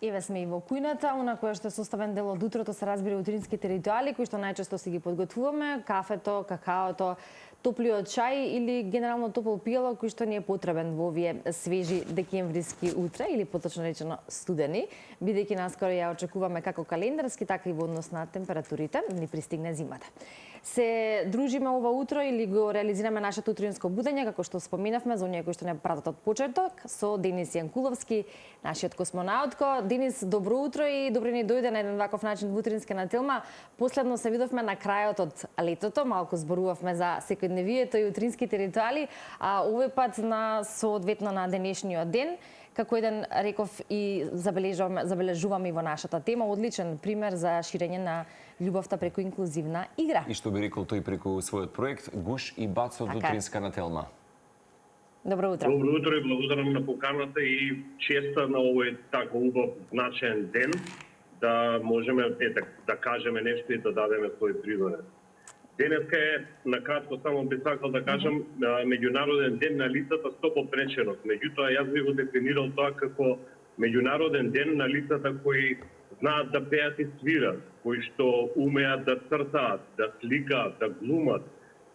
Еве сме и во кујната, она која што е составен дел од утрото се разбира утринските ритуали кои што најчесто си ги подготвуваме, кафето, какаото, топлиот чај или генерално топол пијало кој што ни е потребен во овие свежи декемвриски утра или поточно речено студени, бидејќи наскоро ја очекуваме како календарски, така и во однос на температурите, ни пристигне зимата. Се дружиме ова утро или го реализираме нашето утринско будење, како што споменавме за оние кои што не пратат од почеток, со Денис Јанкуловски, нашиот космонаутко. Денис, добро утро и добре ни дојде на еден ваков начин во утринска на Телма. Последно се видовме на крајот од летото, малку зборувавме за секојдневието и утринските ритуали, а овој пат на соодветно на денешниот ден, како еден, реков, и забележуваме и во нашата тема, одличен пример за ширење на љубовта преку инклузивна игра. И што би рекол тој преку својот проект Гуш и Бац од утринска на Телма. Добро утро. Добро утро и благодарам на поканата и честа на овој така убав значаен ден да можеме да кажеме нешто и да дадеме свој придонес. Денеска е, накратко само би сакал да кажам, меѓународен ден на лицата со попреченост. Меѓутоа, јас би го дефинирал тоа како меѓународен ден на лицата кои знаат да пеат и свират, кои што умеат да цртаат, да сликаат, да глумат,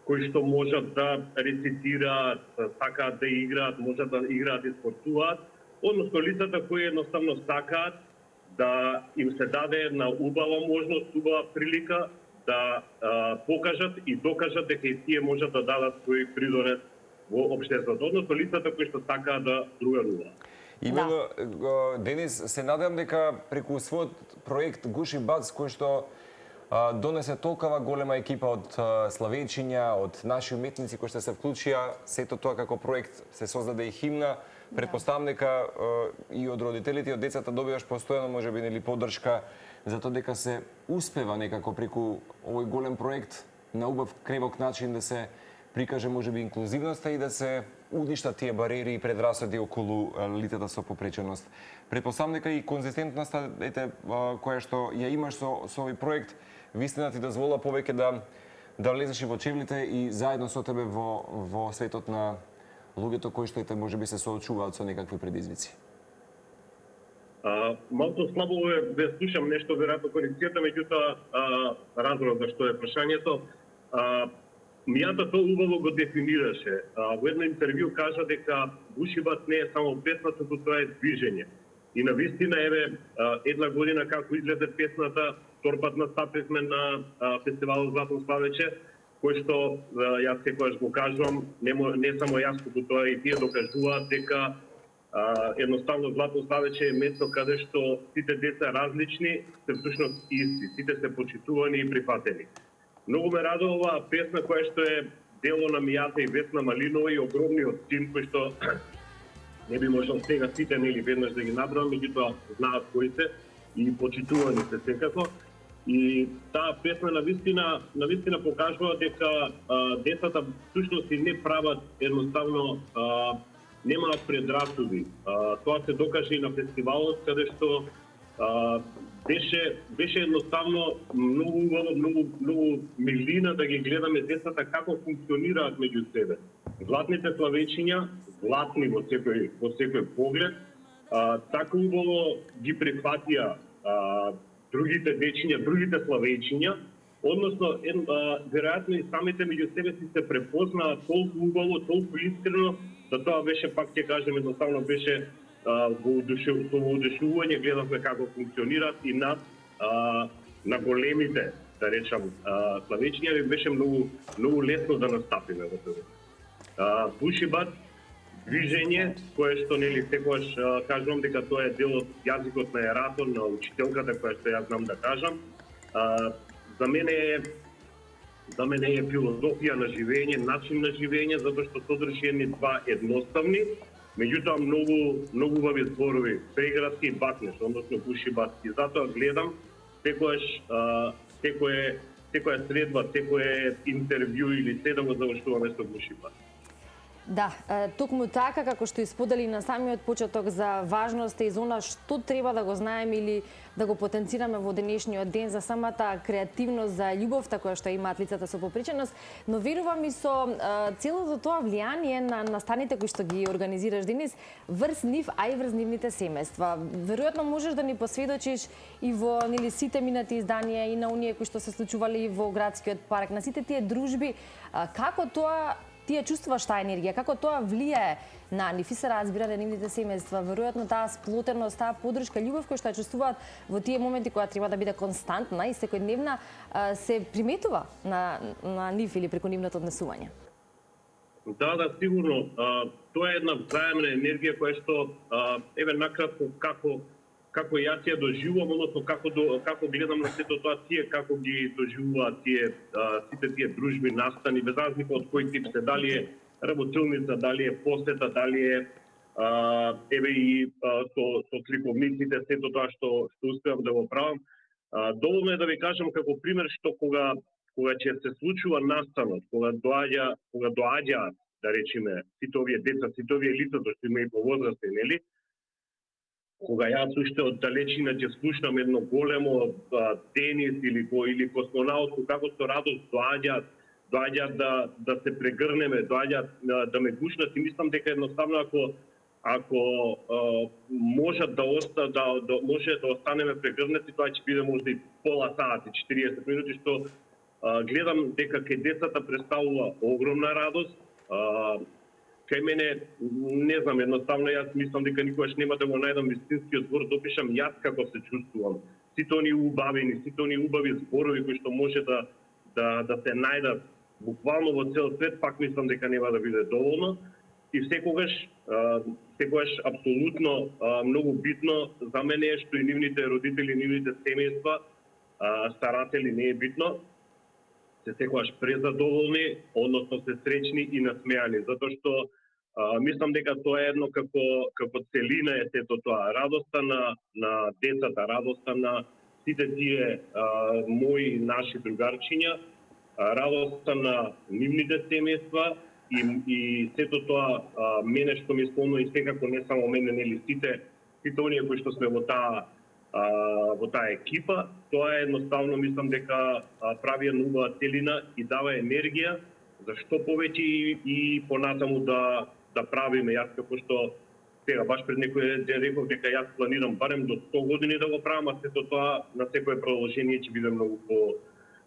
кои што можат да рецитираат, сакаат да играат, можат да играат и спортуваат, односно лицата кои едноставно сакаат да им се даде една убава можност, убава прилика да покажат и докажат дека и тие можат да дадат свој придонес во општеството, односно лицата кои што сакаат да другаруваат. Именно, Денис, се надевам дека преку својот проект Гуш и Бац, кој што донесе толкова голема екипа од славејчиња, од наши уметници кои што се вклучија, сето тоа како проект се создаде и химна. Предпоставам дека и од родителите и од децата добиваш постојано можеби нели поддршка за тоа дека се успева некако преку овој голем проект на убав кревок начин да се прикаже можеби инклузивноста и да се уништат тие бариери и предрасуди околу лицата со попреченост. Предпоставам дека и конзистентноста која што ја имаш со овој проект вистина ти дозвола повеќе да влезеш и во чевлите и заедно со тебе во светот на луѓето кои што можеби се соочуваат со некакви предизвици. Малку слабо ве слушам нешто веројатно конекцијата, меѓутоа разбрав за што е прашањето. Мијата тоа убаво го дефинираше. Во едно интервју кажа дека Гуш и Бац не е само песна, туку тоа е движење. И навистина, еве, една година како изгледа песната, втор пат настапивме на фестивалот Златно славече, кој што јас секогаш го кажувам, не само јас, туку тоа и тие докажуваат дека едноставно Златно славече е место каде што сите деца различни се всушност исти, сите се почитувани и прифатени. Многу ме радува оваа песна која што е дело на Мијата и Весна Малинова и огромниот тим кој што не би можел сега сите нели веднаш да ги набрам, меѓутоа знаат кои се и почитувани се секако. И таа песна навистина покажува дека децата всушност и не прават едноставно немаат предрасуди. Тоа се докаже и на фестивалот каде што беше едноставно многу убаво, многу милина да ги гледаме децата како функционираат меѓу себе. Златните славејчиња, златни во секој поглед, така убаво ги прифатија другите дечиња, другите славејчиња, односно веројатно и самите меѓу себе си се препознаат толку убаво, толку искрено, да тоа беше, пак ќе кажем, едноставно беше во одушевување, гледавме како функционираат и на големите, да речам, славејчиња, ми беше многу лесно да настапиме во тоа. Гуш и Бац, движење, кое што нели секогаш кажувам дека тоа е дел од јазикот на ерато, на учителката која што јас знам да кажам. За мене е филозофија на живење, начин на живење, затоа што содржи едни два едноставни, меѓутоа многу убави зборови, преградски и бакнеш, односно Гуш и Бац. И затоа гледам секоја средба, секој интервју или се да го завршуваме со Гуш и Бац. Да, токму така како што исподели на самиот почеток за важноста и за она што треба да го знаеме или да го потенцираме во денешниот ден за самата креативност, за љубовта која што имаат лицата со попреченост, но верувам и со целото тоа влијание на настаните кои што ги организираш, Денис, врз нив, а и врз нивните семејства. Веројатно можеш да ни посведочиш и во сите минати изданија и на оние кои што се случували во градскиот парк, на сите тие дружби, како тоа ти ја чувствуваш таа енергија, како тоа влијае на нив и се разбира на нивните семејства. Веројатно таа сплотеност, таа поддршка, љубов која што ја чувствуваат во тие моменти која треба да биде константна и секојдневна, се приметува на нив или преку нивното однесување. Да, сигурно. Тоа е една взаемна енергија која што, еве накратко, како јас ја доживувам, односно како гледам на сето тоа, тие како ги доживуваат сите тие дружби, настани, без разлика од кој тип се, дали е работилница, дали е посета, дали е еве и со сликовниците, сето тоа што успеам да го правам. Доволно е да ви кажам како пример што кога ќе се случува настанот, кога доаѓаат, да речеме, сите овие деца, сите овие лица што има и по возрасти, нели? Кога јас уште од далечина ќе слушнам едно големо тенис или космонаутко, како со радост доаѓаат да се прегрнеме, доаѓаат да ме гушнат и мислам дека едноставно ако можат да останеме прегрнати, тоа ќе биде можда и пола сат и 40 минути, што гледам дека кај децата представува огромна радост. Кај мене, не знам, едноставно јас мислам дека никогаш нема да го најдам вистинскиот збор да опишам јас како се чувствувам. Сите оние убави зборови кои што може да се најдат буквално во цел свет, пак мислам дека нема да биде доволно. И секогаш апсолутно многу битно за мене е што и нивните родители, нивните семејства, старатели, не е битно, се секогаш презадоволни, односно се среќни и насмејани, затоа што мислам дека тоа е едно како целина е сето тоа. Радоста на децата, радоста на сите тие мои наши другарчиња, радоста на нивните семејства и сето тоа мене што ми исполнува и секако не само мене, нели сите оние кои што сме во таа екипа, тоа е едноставно, мислам дека прави една убава целина и дава енергија за што повеќе и понатаму да правиме. Јас како што сега баш пред некој ден реков дека јас планирам барем до 100 години да го правам, а сето тоа на секое продолжение ќе биде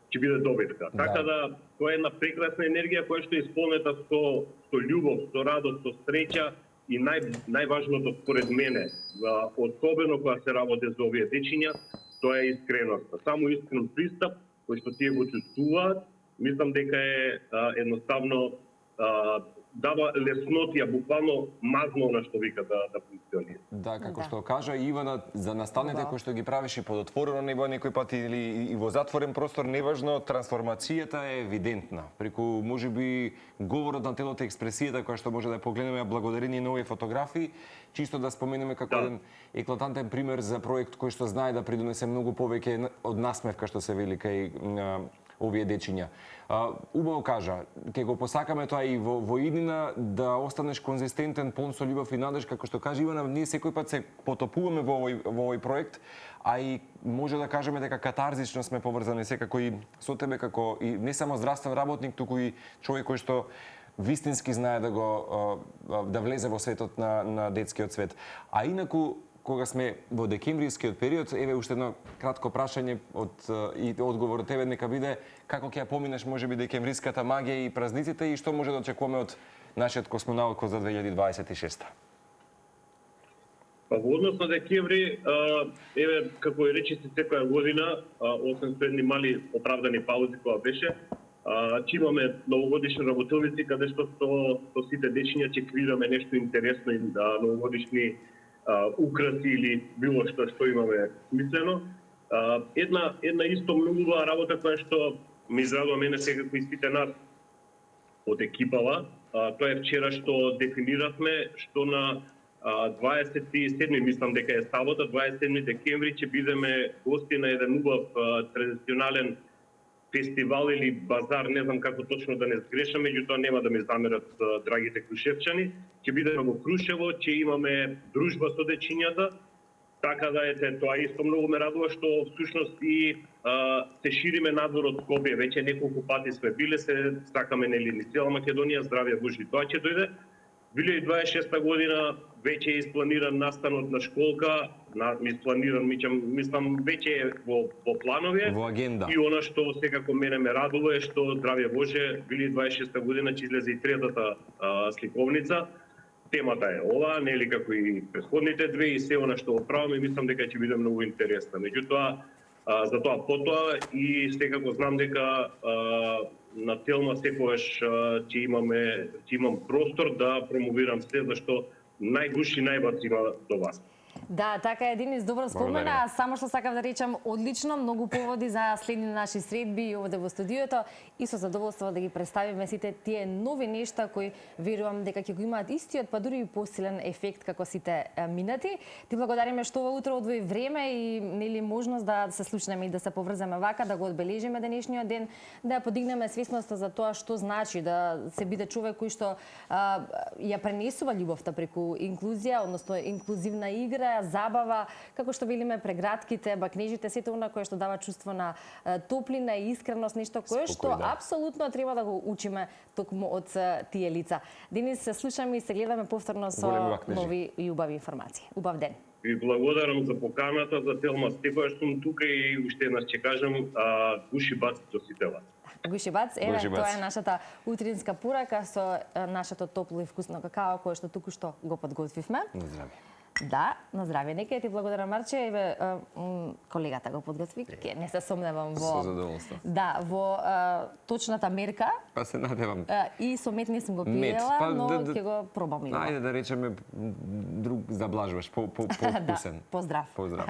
ќе биде добитка. Да. Така да тоа е една прекрасна енергија која што е исполнета со љубов, со радост, со среќа. И најважното според мене, особено кога се работи за овие дечиња, тоа е искреноста. Само искрен пристап, кој што тие го чувствуваат, мислам дека е едноставно дава леснотија, буквално мазно на што вика да функционира. Да, како што кажа Ивана, за настаните кои што ги правиш и под отворено небо некој пат или и во затворен простор, неважно, трансформацијата е евидентна. Преку можеби говорот на телото, експресијата која што може да ја погледнеме благодарение на овие фотографии, чисто да споменеме како еден еклатантен пример за проект кој што знае да придонесе многу повеќе од насмевка што се вели кај овие дечиња. Убаво кажа, ќе го посакаме тоа и во иднина да останеш конзистентен, полн со љубов и надеж, како што кажа Ивана, ние секој пат се потопуваме во овој проект, а и може да кажеме дека катарзично сме поврзани секако и со тебе како и не само здравствен работник, туку и човек кој што вистински знае да влезе во светот на детскиот свет. А инаку кога сме во декемврискиот период, еве уште едно кратко прашање и одговор од тебе нека биде како ќе ја поминеш можеби декемвриската магија и празниците и што може да очекуваме од нашиот космонаутко за 2026. Па во однос на декември, еве како и речиси секоја година, освен со едни мали оправдани паузи која беше, ќе имаме новогодишни работилници каде што со сите дечиња ќе креираме нешто интересно и новогодишни украси или било што имаме смислено. Една исто многу убава работа која што ми израдува мене секако и сите нас од екипава. Тоа е вчера што дефиниравме што на 27, мислам дека е сабота, 27 декември ќе бидеме гости на еден убав традиционален фестивал или базар, не знам како точно да не сгрешам, меѓутоа нема да ме замерат драгите крушевчани. Ќе бидеме во Крушево, ќе имаме дружба со дечињата, така да ете, тоа исто многу ме радува што всушност и се шириме надвор од Скопје, веќе неколку пати сме биле, се сакаме нели низ цела Македонија, здравје Божи, тоа ќе дојде. 2026 година веќе е испланиран настанот на школка, мислам веќе е во планови. Во агенда. И она што секако мене ме радува е што здравје Боже, 2026 година ќе излезе и третата сликовница. Темата е ова, нели како и претходните две, и се она што го правиме, мислам дека ќе биде многу интересна. Меѓутоа, за тоа потоа и секако знам дека на Телма секогаш ќе имам простор да промовирам се, зашто најдуши најбац има до вас. Да, така е, Денис, добро спомена. Само што сакав да речам, одлично, многу поводи за следни наши средби и овде во студиото и со задоволство да ги представиме сите тие нови нешта кои верувам дека ќе го имаат истиот, па дури и посилен ефект како сите минати. Ти благодариме што ова утро одвои време и нели можност да се слушнеме и да се поврземе вака, да го одбележиме денешниот ден, да ја подигнеме свесноста за тоа што значи да се биде човек кој што ја пренесува љубовта преку инклузија, односно инклузивна игра, забава, како што велиме прегратките, бакнежите, сето она кое што дава чувство на топлина и искреност, нешто кое што апсолутно треба да го учиме токму од тие лица. Денис се слушаме и се гледаме повторно со нови и убави информации. Убав ден. Ви благодарам за поканата, за Телма секогаш сум тука и уште еднаш ќе кажам гуши бац до сите вас. Гуши бац, еве, тоа е нашата утринска порака со нашето топло и вкусно какао кое што туку-што го подготвивме. На здравје. Да, на здравје. Нека ти благодарам, Марче. Еве, колегата го подготви. Не се сомневам во... Со задоволство. Да, во точната мерка. Па се надевам. И со мед не сум го пиела, но ќе го пробам и. Ајде да речеме друг заблажуваш, по-вкусен. Да, поздрав. Поздрав.